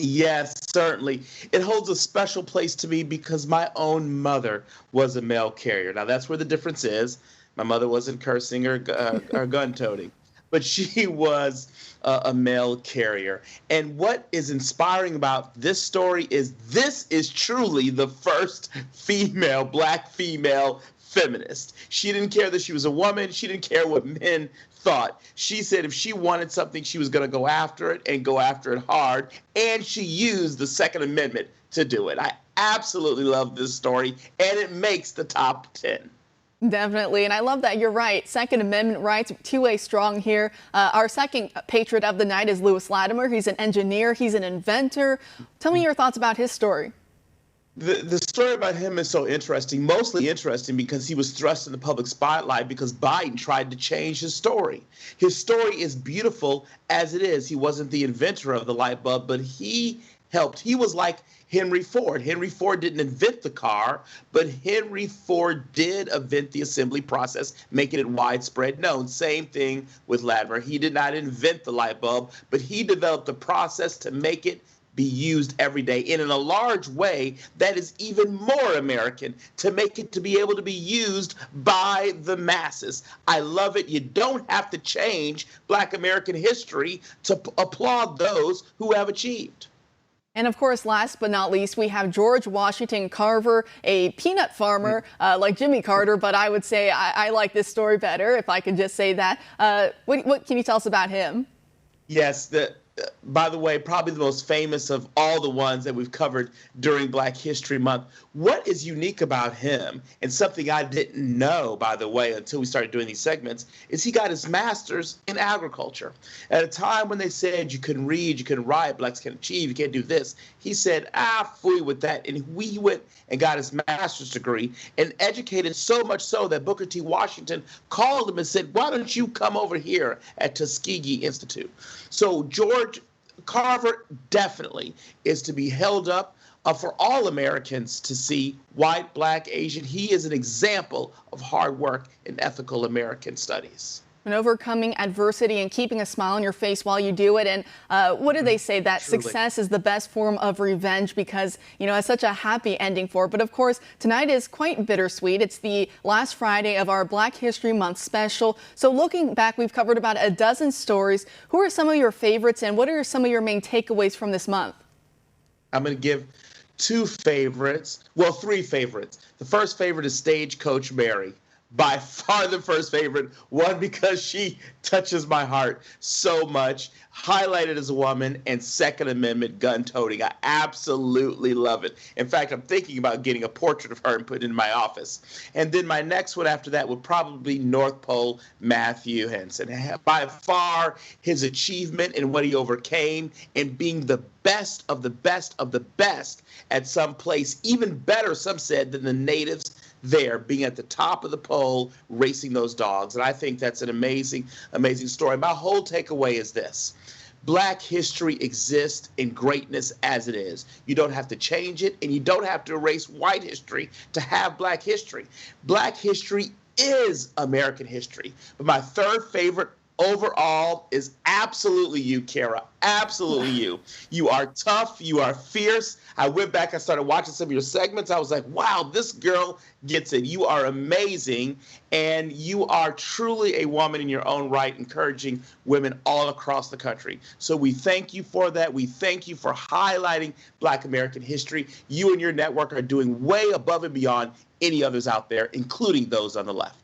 Yes, certainly. It holds a special place to me because my own mother was a mail carrier. Now, that's where the difference is. My mother wasn't cursing or gun toting, but she was a mail carrier. And what is inspiring about this story is this is truly the first female, black female feminist. She didn't care that she was a woman. She didn't care what men thought. She said if she wanted something, she was going to go after it and go after it hard. And she used the Second Amendment to do it. I absolutely love this story, and it makes the top 10. Definitely, and I love that. You're right. Second Amendment rights, two-way strong here. Our second patriot of the night is Latimer. He's an engineer. He's an inventor. Tell me your thoughts about his story. The story about him is so interesting, mostly interesting because he was thrust in the public spotlight because Biden tried to change his story. His story is beautiful as it is. He wasn't the inventor of the light bulb, but he helped. He was like Henry Ford. Henry Ford didn't invent the car, but Henry Ford did invent the assembly process, making it widespread known. Same thing with Latimer. He did not invent the light bulb, but he developed the process to make it be used every day. And in a large way, that is even more American, to make it to be able to be used by the masses. I love it. You don't have to change Black American history to applaud those who have achieved. And of course, last but not least, we have George Washington Carver, a peanut farmer like Jimmy Carter, but I would say I like this story better, if I can just say that. What can you tell us about him? Yes, by the way, probably the most famous of all the ones that we've covered during Black History Month. What is unique about him, and something I didn't know, by the way, until we started doing these segments, is he got his master's in agriculture. At a time when they said you couldn't read, you couldn't write, blacks can't achieve, you can't do this, he said, fooey with that. And we went and got his master's degree and educated so much so that Booker T. Washington called him and said, why don't you come over here at Tuskegee Institute? So George Carver definitely is to be held up for all Americans to see, white, black, Asian. He is an example of hard work and ethical American studies. And overcoming adversity and keeping a smile on your face while you do it. And what do they say? That Truly. Success is the best form of revenge because, you know, it's such a happy ending for it. But of course, tonight is quite bittersweet. It's the last Friday of our Black History Month special. So looking back, we've covered about a dozen stories. Who are some of your favorites and what are some of your main takeaways from this month? I'm going to give two favorites. Well, three favorites. The first favorite is Stagecoach Mary. By far the first favorite. One, because she touches my heart so much, highlighted as a woman, and Second Amendment gun toting. I absolutely love it. In fact, I'm thinking about getting a portrait of her and putting it in my office. And then my next one after that would probably be North Pole Matthew Henson. By far, his achievement and what he overcame and being the best of the best of the best at some place, even better, some said, than the natives there, being at the top of the pole, racing those dogs. And I think that's an amazing, amazing story. My whole takeaway is this. Black history exists in greatness as it is. You don't have to change it, and you don't have to erase white history to have black history. Black history is American history. But my third favorite overall is absolutely you, Kara. Absolutely you. You are tough. You are fierce. I went back and started watching some of your segments. I was like, wow, this girl gets it. You are amazing. And you are truly a woman in your own right, encouraging women all across the country. So we thank you for that. We thank you for highlighting Black American history. You and your network are doing way above and beyond any others out there, including those on the left.